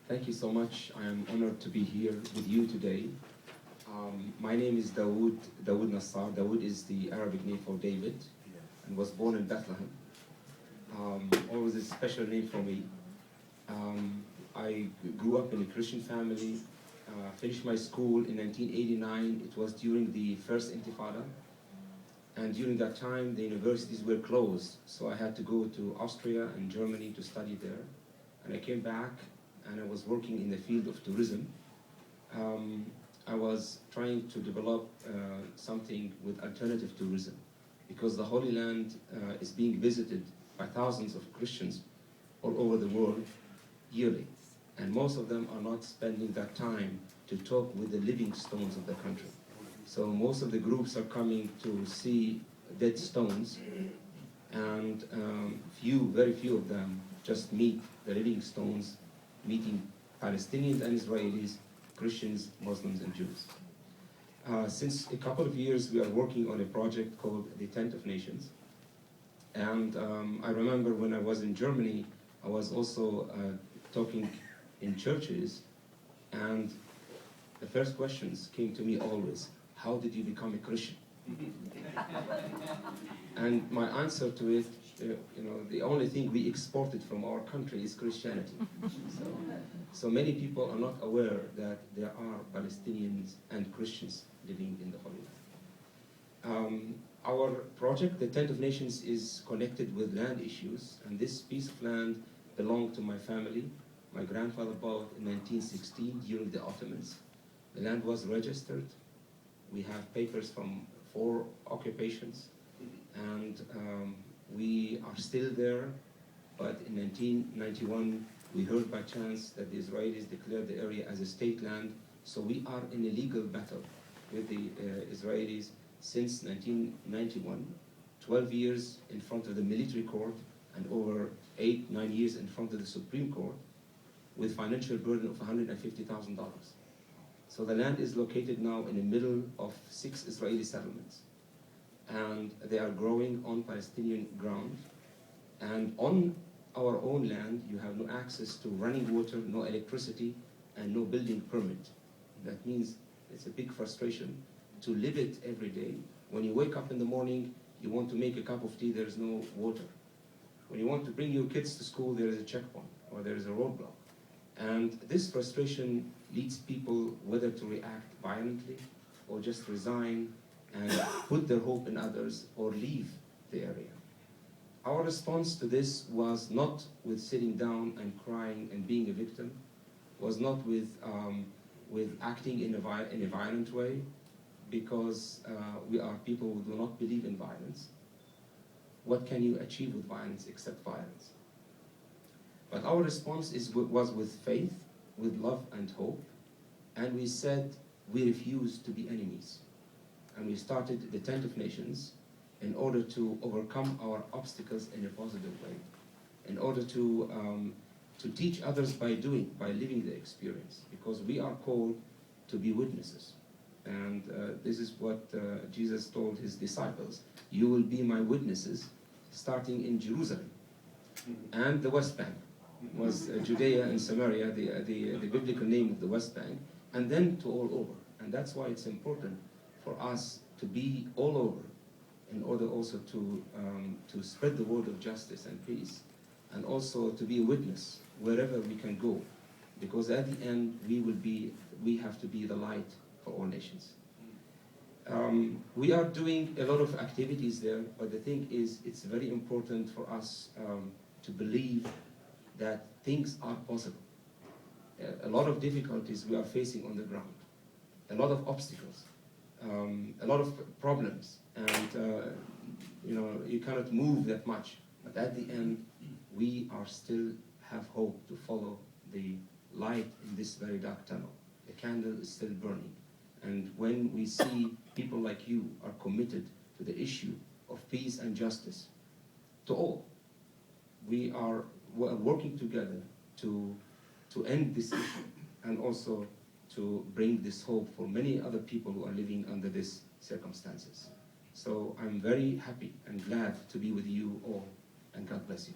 Thank you so much. I am honored to be here with you today. My name is Daoud Nassar. Daoud is the Arabic name for David and was born in Bethlehem. Always a special name for me. I grew up in a Christian family, finished my school in 1989. It was during the first Intifada. And during that time, the universities were closed. So I had to go to Austria and Germany to study there. And I came back and I was working in the field of tourism. I was trying to develop something with alternative tourism because the Holy Land is being visited by thousands of Christians all over the world yearly. And most of them are not spending that time to talk with the living stones of the country. So most of the groups are coming to see dead stones, and very few of them just meet the living stones, meeting Palestinians and Israelis, Christians, Muslims, and Jews. Since a couple of years, we are working on a project called the Tent of Nations. And I remember when I was in Germany, I was also talking in churches, and the first questions came to me always, how did you become a Christian? And my answer to it, the only thing we exported from our country is Christianity. So many people are not aware that there are Palestinians and Christians living in the Holy Land. Our project, the Tent of Nations, is connected with land issues, and this piece of land belonged to my family. My grandfather bought in 1916 during the Ottomans. The land was registered. We have papers from 4 occupations, and we are still there. But in 1991, we heard by chance that the Israelis declared the area as a state land, so we are in a legal battle with the Israelis since 1991, 12 years in front of the military court, and over 8-9 years in front of the Supreme Court, with financial burden of $150,000. So the land is located now in the middle of 6 Israeli settlements. And they are growing on Palestinian ground. And on our own land, you have no access to running water, no electricity, and no building permit. That means it's a big frustration to live it every day. When you wake up in the morning, you want to make a cup of tea, there's no water. When you want to bring your kids to school, there is a checkpoint or there is a roadblock. And this frustration leads people whether to react violently or just resign and put their hope in others or leave the area. Our response to this was not with sitting down and crying and being a victim, was not with acting in a violent way, because we are people who do not believe in violence. What can you achieve with violence except violence? But our response was with faith, with love and hope, and we said we refuse to be enemies. And we started the Tent of Nations in order to overcome our obstacles in a positive way, in order to teach others by living the experience, because we are called to be witnesses. And this is what Jesus told his disciples: you will be my witnesses, starting in Jerusalem and the West Bank. Was Judea and Samaria, the biblical name of the West Bank, and then to all over. And that's why it's important for us to be all over, in order also to spread the word of justice and peace, and also to be a witness wherever we can go, because at the end we have to be the light for all nations. We are doing a lot of activities there, but the thing is, it's very important for us to believe that things are possible. A lot of difficulties we are facing on the ground, a lot of obstacles, a lot of problems, and you cannot move that much. But at the end, we are still have hope to follow the light in this very dark tunnel. The candle is still burning. And when we see people like you are committed to the issue of peace and justice to all, we are working together to end this issue, and also to bring this hope for many other people who are living under these circumstances. So I'm very happy and glad to be with you all, and God bless you.